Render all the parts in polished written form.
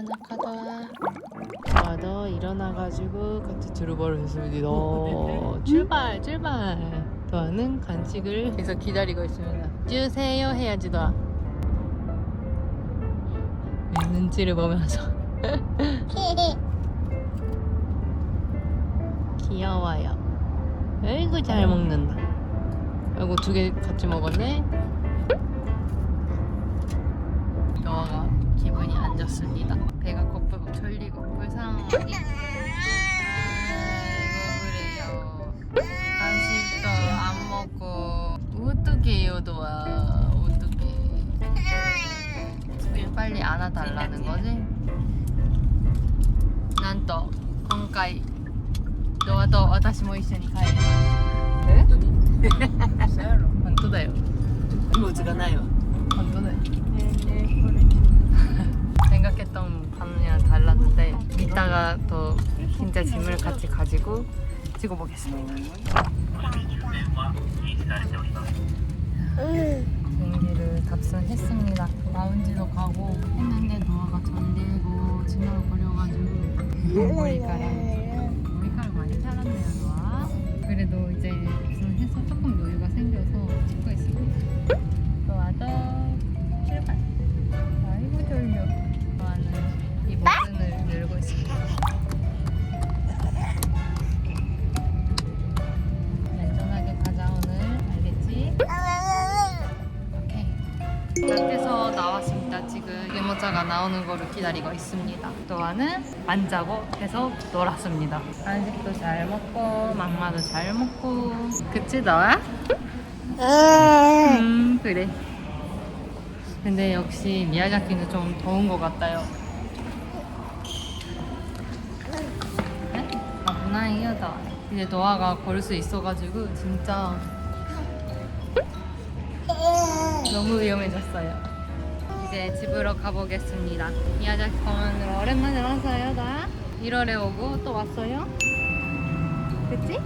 나카도와 저도 일어나가지고 같이 들어가려 했습니다. 출발 출발. 도아는 간식을 계속 기다리고 있습니다. 주세요 해야지 도아. 눈치를 보면서 귀여워요. 아이고 잘 먹는다. 아이고 2개 같이 먹었네. 도아가 기분이 안 좋습니다. 배가 고프고 졸리고 불쌍하게. 아이고 그래요. 간식도 안 먹고 어떡해요 도아. 어떡해. 빨리 안아달라는 거지? 난 또今回ドアと私も一緒に帰ります。え？嘘やろ。本当だよ。荷物がないわ。本当だよ。생각했던 반응이랑 달랐는데 이따가 또 진짜 짐을 같이 가지고 찍어보겠습니다. 비행기를 탑승했습니다. 라운지도 가고 했는데 노아가 전되고 징얼거려가지고 머리카락 많이 자랐네요 노아. 그래도 이제 탑승해서 조금 여유가 생겨서 찍고 있습니다. 노아도 출발. 아이고 졸려. 노아는 이 버튼을 누르고 있습니다. 안전하게 가자 오늘. 알겠지? 밖에서 나왔습니다. 지금 유모차가 나오는 거를 기다리고 있습니다. 또아는 안 자고 계속 놀았습니다. 간식도 잘 먹고 막마도 잘 먹고. 그치 너야? 그래. 근데 역시 미야자키는 좀 더운 것 같아요. 네? 아브나이요 다. 이제 노아가 걸 수 있어가지고 진짜 너무 위험해졌어요. 이제 집으로 가보겠습니다. 미야자키 공원으로 오랜만에 왔어요. 나 1월에 오고 또 왔어요. 그치?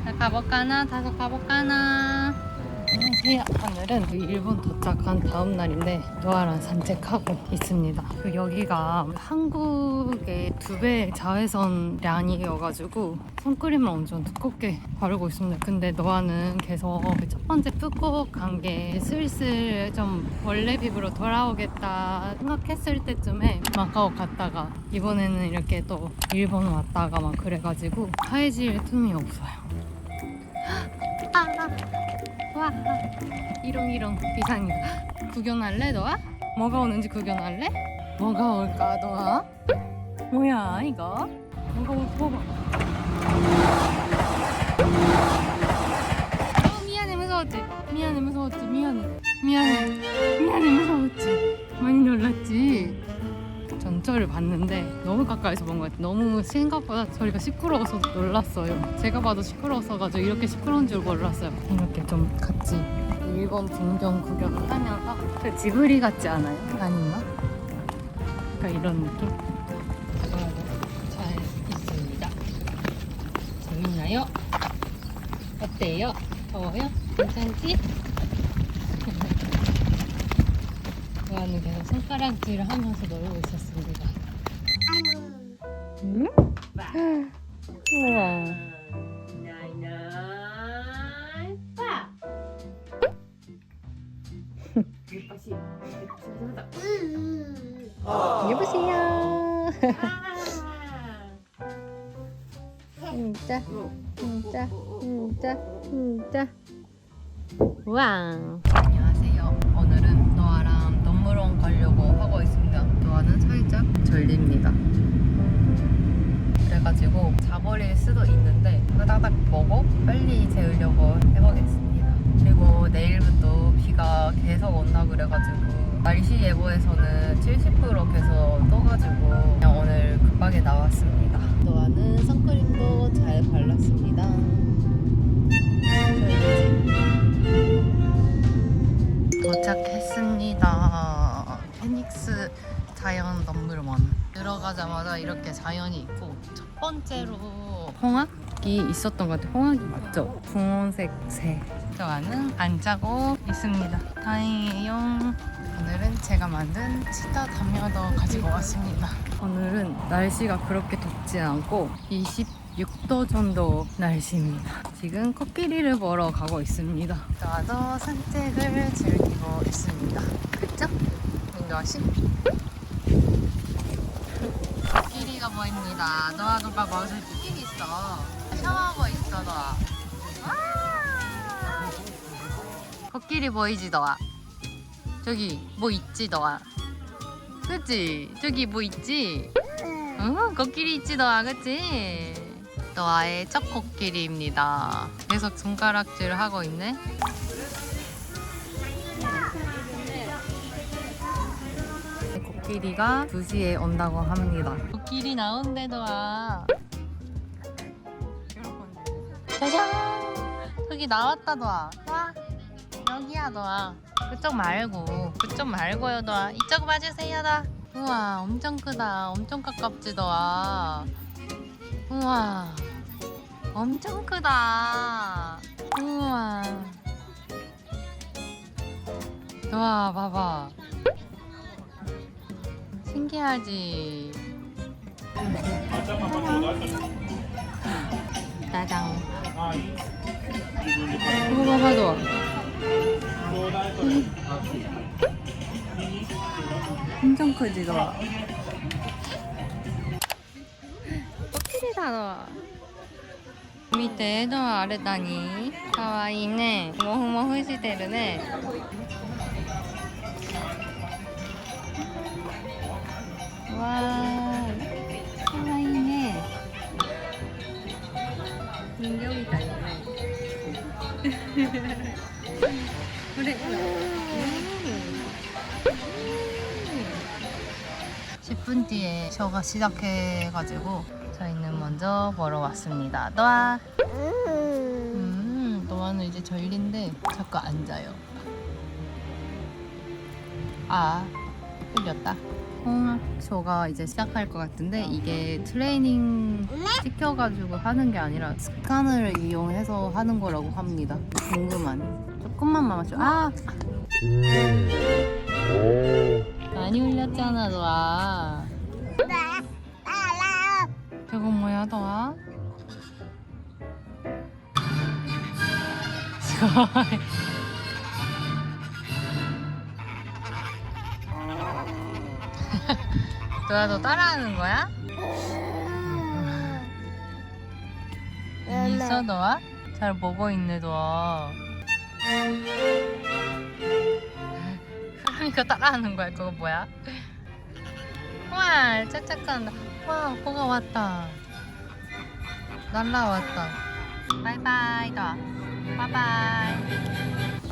자 가볼까나? 다소 가볼까나? 안녕하세요. 오늘은 일본 도착한 다음 날인데 노아랑 산책하고 있습니다. 여기가 한국의 2배 자외선량이어가지고 선크림을 엄청 두껍게 바르고 있습니다. 근데 노아는 계속 첫 번째 푸꾸옥 게 슬슬 좀 원래 피부로 돌아오겠다 생각했을 때쯤에 마카오 갔다가 이번에는 이렇게 또 일본 왔다가 막 그래가지고 하얘질 틈이 없어요. 와 이롱이롱 비상이다. 구경할래 너아? 뭐가 오는지 구경할래? 뭐가 올까 너아? 뭐야 이거? 뭐가 올까 봐봐. 미안해 무서웠지? 미안해 무서웠지? 미안해 무서웠지? 많이 놀랐지? 전철을 봤는데 너무 가까이서 본 것 같아요. 너무 생각보다 저희가 시끄러워서 놀랐어요. 제가 봐도 시끄러웠어가지고 이렇게 시끄러운 줄 몰랐어요. 이렇게 좀 같이 일본 풍경 구경을 하면서 그 지브리 같지 않아요? 아닌가? 그러니까 이런 느낌? 잘 있습니다. 재밌나요? 어때요? 더워요? 괜찮지? 저는 계속 손가락질을 하면서 놀고 있었습니다. 응? 우와. 여보세요. 진짜. 우와. 안녕하세요. 오늘은 노아랑 동물원 가려고 하고 있습니다. 노아는 살짝 졸립니다. 그래가지고 자버릴 수도 있는데 후다닥 보고 빨리 재우려고 해보겠습니다. 그리고 내일부터 비가 계속 온다 그래가지고 날씨 예보에서는 70% 계속 떠가지고 그냥 오늘 급하게 나왔습니다. 노아는 선크림도 잘 발랐습니다. 도착했습니다. 피닉스 자연동물원. 들어가자마자 이렇게 자연이 있고 첫 번째로 홍학? 여기 있었던 것 같아요. 홍학이 맞죠? 분홍색 새. 저와는 안 짜고 있습니다. 다행이에요. 오늘은 제가 만든 치타 담요도 가지고 왔습니다. 오늘은 날씨가 그렇게 덥지 않고 26도 정도 날씨입니다. 지금 코끼리를 보러 가고 있습니다. 저도 산책을 즐기고 있습니다. 그쵸? 민도아 씨? 코끼리가 보입니다. 너도 봐봐. 저기 코끼리 있어. 샤워하고 있어, 너아. 코끼리 보이지, 너아? 저기 뭐 있지, 너아? 그치? 저기 뭐 있지? 응, 코끼리 있지, 너아, 그치? 너아의 첫 코끼리입니다. 계속 손가락질 하고 있네. 코끼리가 2시에 온다고 합니다. 코끼리 나온대, 너아. 짜잔! 저기 나왔다, 너아. 와, 여기야, 너아. 그쪽 말고요, 너아. 이쪽 봐주세요, 너아. 우와, 엄청 크다. 엄청 가깝지, 너아. 우와, 엄청 크다. 우와. 너아, 봐봐. 신기하지? 짜장. 이거 봐봐, 너아. 엄청 크지, 너아. 코끼리다, 너아. 밑에 너아 아래다니. 가와이네. 모흐모흐してるね. 와, 가와이네. 人形みたいだね。これ。10분 뒤에 쇼가 시작해가지고 저희는 먼저 보러 왔습니다. 노아. 노아는 이제 전리인데 자꾸 앉아요. 아, 끌렸다. 홍학 쇼가 이제 시작할 것 같은데 이게 트레이닝 시켜가지고 하는 게 아니라 습관을 이용해서 하는 거라고 합니다. 궁금한. 조금만 마셔. 아! 많이 울렸잖아, 너아. 저건 뭐야, 너아? 너야, 너 따라하는 거야? 있어, 너아? 잘 보고 있네, 너아. 하람이가 따라하는 거야. 그거 뭐야? 와, 짝짝한다. 와, 뭐가 왔다. 날라왔다. 바이바이, 너아. 바이바이.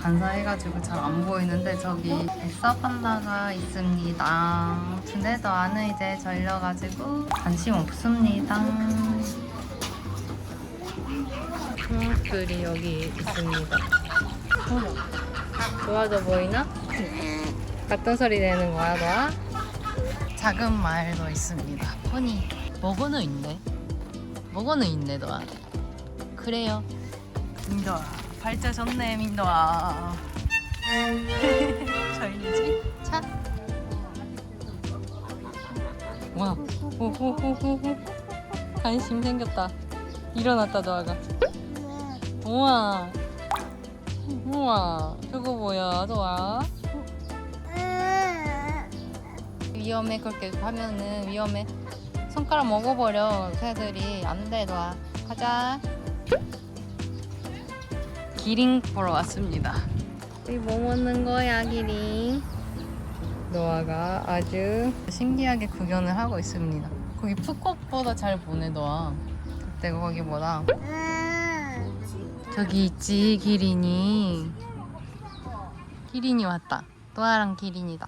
반사해가지고 잘 안 보이는데 저기 에서판다가 있습니다. 근데 너아는 이제 절려가지고 관심 없습니다. 홍학들이 여기 있습니다. 좋아져 보이나? 같은 소리 내는 거야, 너아? 작은 말도 있습니다. 포니. 먹어는 있네. 먹어는 있네, 너아. 그래요. 민도아. 발자 좋네, 민도아. 저희지? 차? 와, 호호호호호. 관심 생겼다. 일어났다, 너아가. 우와. 우와. 저거 뭐야, 너아? 위험해. 그렇게 하면은 위험해. 손가락 먹어버려, 새들이. 안 돼, 너아. 가자. 기린 보러 왔습니다. 여기 뭐 먹는 거야, 기린? 노아가 아주 신기하게 구경을 하고 있습니다. 거기 푸꽃보다 잘 보네, 노아. 그때 거기보다. 저기 있지, 기린이. 기린이 왔다. 노아랑 기린이다.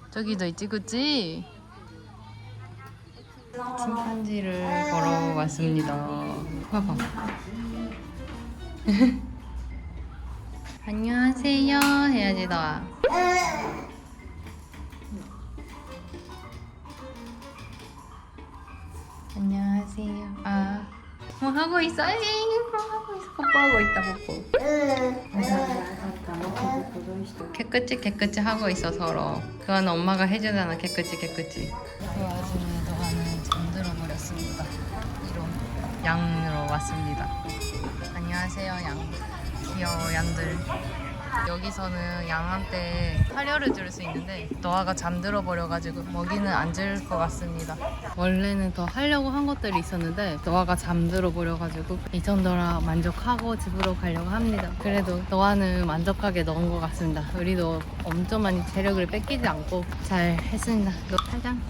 저기도 있지, 그치? 침판지를 보러 왔습니다. 봐봐. 안녕하세요 해야지, 너아. 안녕하세요. 아, 뭐 하고 있어? 에이, 뭐 하고 있어? 뽀뽀하고 있다, 뽀뽀. 깨끗이 하고 있어, 서로. 그건 엄마가 해주잖아, 깨끗이. 그 와중에 너아는 잠들어 버렸습니다. 이런 양으로 왔습니다. 안녕하세요, 양. 귀여워, 양들. 여기서는 양한테 사료를 줄 수 있는데 너아가 잠들어 버려가지고 먹이는 안 줄 것 같습니다. 원래는 더 하려고 한 것들이 있었는데 너아가 잠들어 버려가지고 이 정도라 만족하고 집으로 가려고 합니다. 그래도 너아는 만족하게 넣은 것 같습니다. 우리도 엄청 많이 체력을 뺏기지 않고 잘 했습니다. 가장.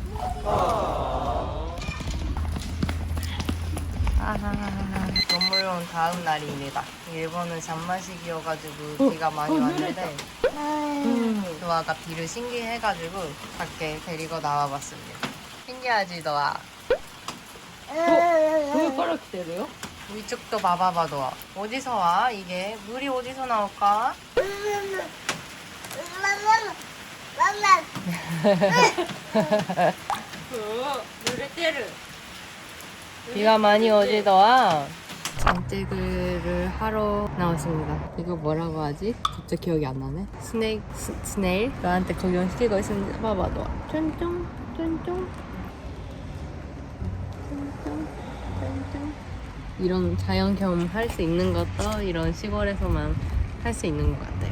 동물원 다음 날입니다. 일본은 잔맛식이어가지고 비가 많이 왔는데 너아가 비를 신기해가지고 밖에 데리고 나와봤습니다. 신기하지 너아? 왜 빨갛게 때려요? 위쪽도 봐봐봐 너아. 어디서 와 이게? 물이 어디서 나올까? 물에 때려. 비가 많이 오지 너아? 산책을 하러 나왔습니다. 이거 뭐라고 하지? 갑자기 기억이 안 나네. 스네일? 너한테 구경시키고 있습니다. 봐봐 너아. 쫀쫀. 이런 자연 경험 할 수 있는 것도 이런 시골에서만 할 수 있는 것 같아요.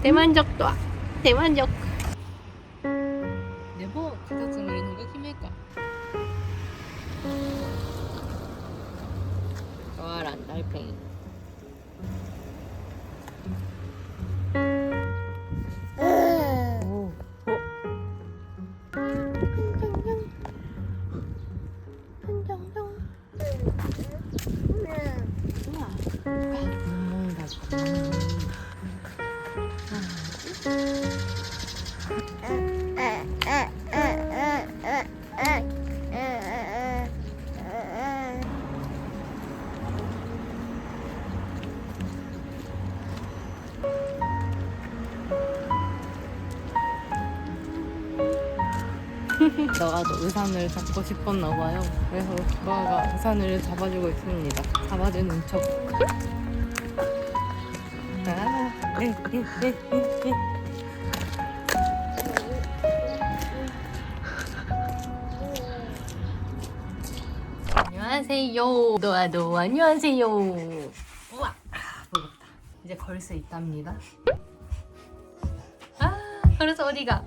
대만족 또아. 대만족. 네모 가장 우리 누가 힘일까? 너아란 달팽이. 오. 너아도 우산을 잡고 싶었나 봐요. 그래서 너아가 우산을 잡아주고 있습니다. 잡아주는 척. 안녕하세요. 너아도 안녕하세요. 우와, 무겁다. 이제 걸 수 있답니다. 그래서 어디가?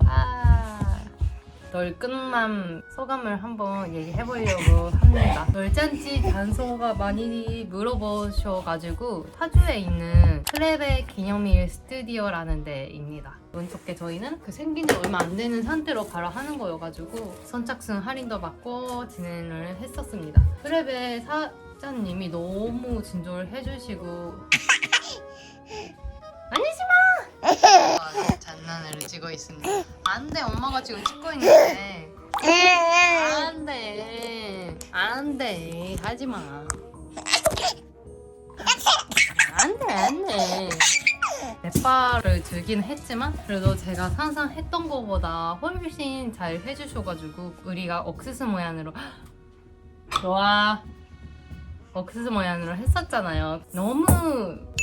널 끝난 소감을 한번 얘기해보려고 합니다. 널짠지 단소가 많이 물어보셔가지고 파주에 있는 크레베 기념일 스튜디오라는 데입니다. 운 좋게 저희는 그 생긴 지 얼마 안 되는 상태로 바로 하는 거여가지고 선착순 할인도 받고 진행을 했었습니다. 크레베 사장님이 너무 진솔해 주시고 장난을 치고 있습니다. 안돼, 엄마가 지금 찍고 있는데. 안돼 하지마. 안돼. 넷바를 주긴 했지만 그래도 제가 상상했던 것보다 훨씬 잘 해주셔가지고 우리가 옥수수 모양으로 옥수수 모양으로 했었잖아요. 너무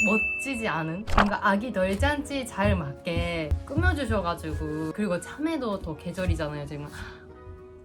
멋지지 않은? 뭔가 아기 널잔치 잘 맞게 꾸며주셔가지고, 그리고 참외도 더 계절이잖아요 지금.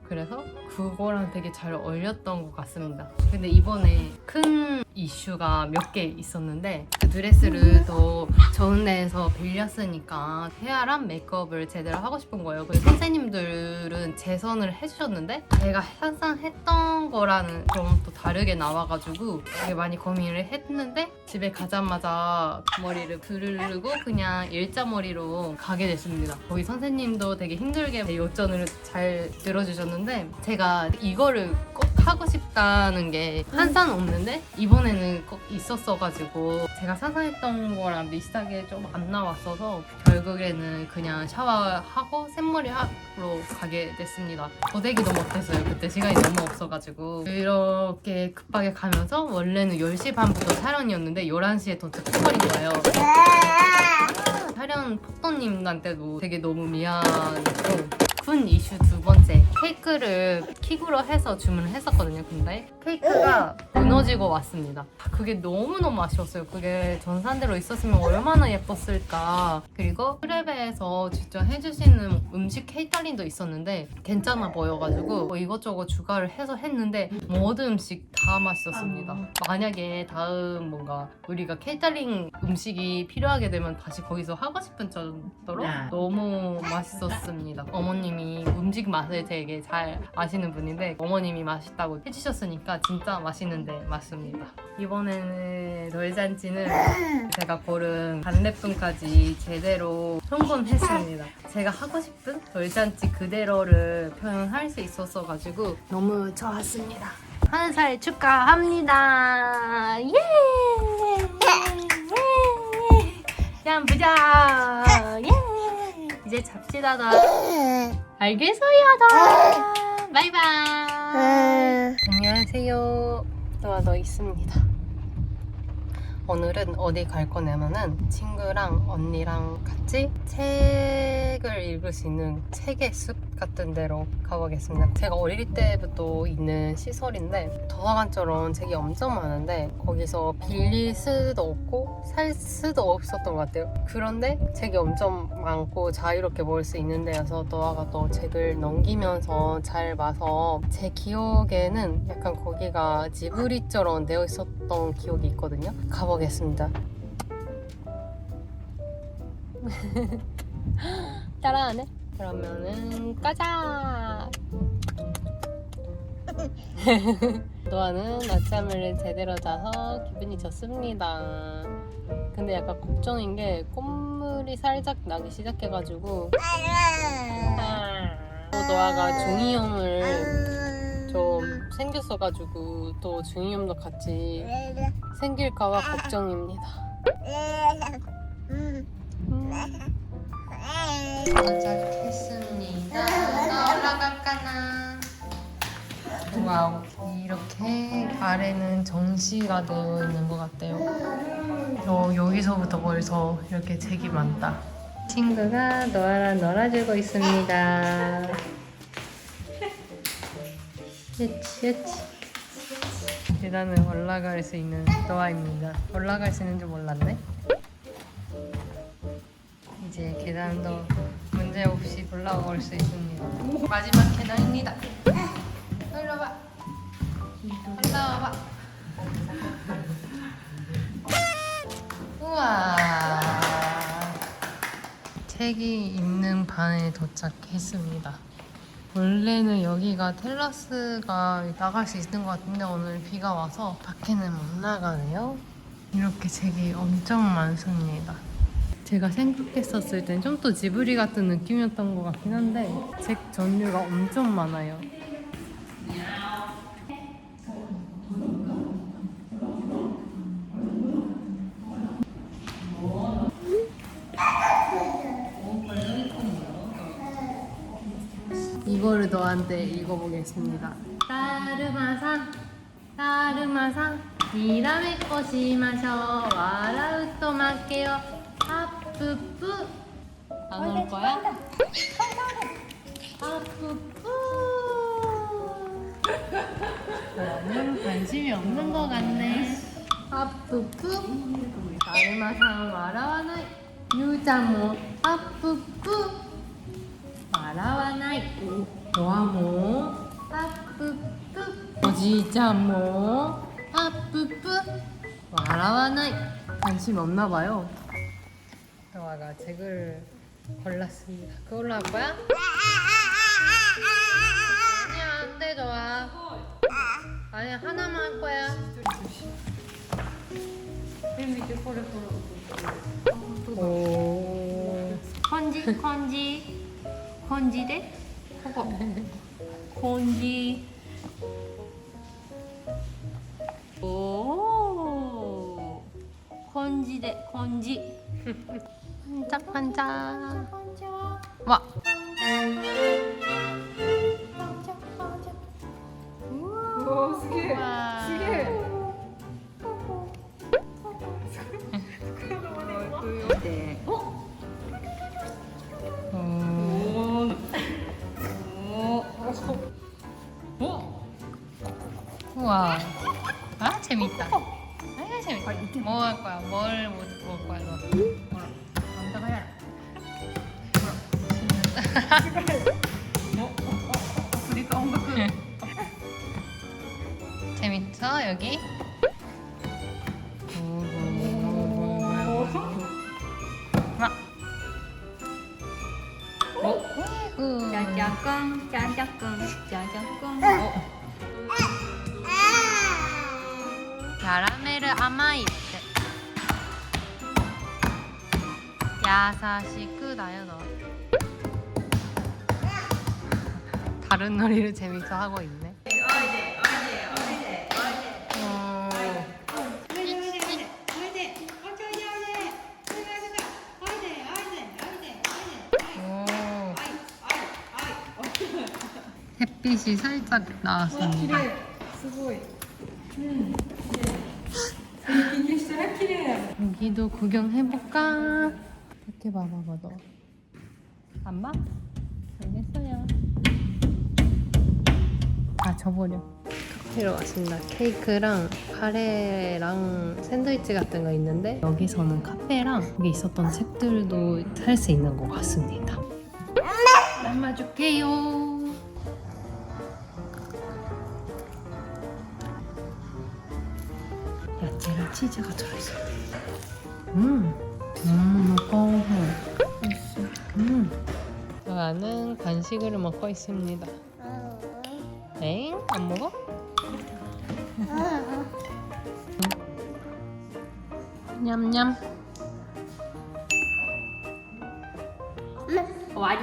그래서 그거랑 되게 잘 어울렸던 것 같습니다. 근데 이번에 큰 이슈가 몇 개 있었는데 그 드레스를 더 좋은 데에서 빌렸으니까 헤어랑 메이크업을 제대로 하고 싶은 거예요. 그래서 선생님들은 재선을 해주셨는데 제가 상상했던 거랑은 좀 또 다르게 나와가지고 되게 많이 고민을 했는데 집에 가자마자 머리를 부르고 그냥 일자머리로 가게 됐습니다. 거기 선생님도 되게 힘들게 제 요청을 잘 들어주셨는데 제가 이거를 꼭 하고 싶다는 게 항상 없는데 이번에는 꼭 있었어가지고 제가 상상했던 거랑 비슷하게 좀 안 나왔어서 결국에는 그냥 샤워하고 샘머리 하러 가게 됐습니다. 고데기도 못했어요. 그때 시간이 너무 없어가지고 이렇게 급하게 가면서 원래는 10시 반부터 촬영이었는데 11시에 도착해버린 거예요. 촬영 포토님한테도 되게 너무 미안했고 큰 이슈 두 번째, 케이크를 킥으로 해서 주문을 했었거든요. 근데 케이크가 무너지고 왔습니다. 그게 너무너무 아쉬웠어요. 그게 전산대로 있었으면 얼마나 예뻤을까. 그리고 크레베에서 직접 해주시는 음식 케이터링도 있었는데 괜찮아 보여가지고 뭐 이것저것 추가를 해서 했는데 모든 음식 다 맛있었습니다. 만약에 다음 뭔가 우리가 케이터링 음식이 필요하게 되면 다시 거기서 하고 싶은 정도로 너무 맛있었습니다. 어머님이 음식 맛을 되게 잘 아시는 분인데 어머님이 맛있다고 해주셨으니까 진짜 맛있는데 맞습니다. 이번에는 돌잔치는 제가 고른 반랩분까지 제대로 성공했습니다. 제가 하고 싶은 돌잔치 그대로를 표현할 수 있었어가지고 너무 좋았습니다. 1살 축하합니다. 예! 짠 보자. 예! 이제 잡시다. 알겠어요. 바이바이. 안녕하세요. 너 있습니다. 오늘은 어디 갈 거냐면은 친구랑 언니랑 같이 책을 읽을 수 있는 책의 숲 같은 데로 가보겠습니다. 제가 어릴 때부터 있는 시설인데 도서관처럼 책이 엄청 많은데 거기서 빌릴 수도 없고 살 수도 없었던 것 같아요. 그런데 책이 엄청 많고 자유롭게 볼 수 있는 데여서 너아가 또 책을 넘기면서 잘 봐서 제 기억에는 약간 거기가 지브리처럼 되어 있었던 기억이 있거든요. 가보겠습니다. 따라하네? 그러면은 가자! 노아는 낮잠을 제대로 자서 기분이 좋습니다. 근데 약간 걱정인 게 콧물이 살짝 나기 시작해가지고 또 노아가 중이염을 좀 생겼어가지고 또 중이염도 같이 생길까봐 걱정입니다. 도착했습니다. 올라갈까나? 와우, 이렇게 아래는 정시가 되어 있는 것 같아요. 여기서부터 벌써 이렇게 책이 많다. 친구가 노아랑 놀아주고 있습니다. 예치. 계단은 올라갈 수 있는 노아입니다. 올라갈 수 있는 줄 몰랐네. 이제 계단도 문제없이 올라올 수 있습니다. 마지막 계단입니다. 올라와. 올라와봐. 우와. 책이 있는 반에 도착했습니다. 원래는 여기가 테라스가 나갈 수 있는 것 같은데 오늘 비가 와서 밖에는 못 나가네요. 이렇게 책이 엄청 많습니다. 제가 생각했었을 땐 좀 더 지브리 같은 느낌이었던 것 같긴 한데 책 종류가 엄청 많아요. 이거를 너한테 읽어보겠습니다. 따르마상 니라메 꼬시마셔 와라우토 마케요 아프프. 안 올 거야? 아프프. 너는 관심이 없는 것 같네. 아프프. 다르마상 와라와나이. 유자모 아프프. 와라와나이. 노아모 아프프. 오지자모 아프프. 와라와나이. 관심 없나 봐요. 노아가 책을 골랐습니다. 그걸로 할 거야? 아니야, 안 돼, 좋아. 아니야, 하나만 할 거야. 오. 건지 대? 건지. 오. 건지 대, 건지. 반짝반짝. 와. 오, 스게. 네. 오. 우와. 아 재밌다. 아 재밌다. 뭐 할 거야? 뭘 먹을 거야 너? 남자가 해라. 그러니까 뭔가 그 재밌어 여기? 짜장꿍 짜장꿍 짜장꿍. 야라메르 아마이 야사시크 나요 너. 다른 놀이를 재밌어 하고 있네. 햇빛이 살짝 나왔습니다. すごい。緊急したら綺麗。 여기도 구경해볼까? 이렇게 봐봐 너. 안 봐? 알겠어요. 아 줘버려. 카페로 왔습니다. 케이크랑 카레랑 샌드위치 같은 거 있는데 여기서는 카페랑 여기 있었던 책들도 살 수 있는 것 같습니다. 담아줄게요. 야채랑 치즈가 들어있어요. 너무 고소해. 나는 간식을 먹고 있습니다. 엥? 안 먹어? 냠냠.終わり。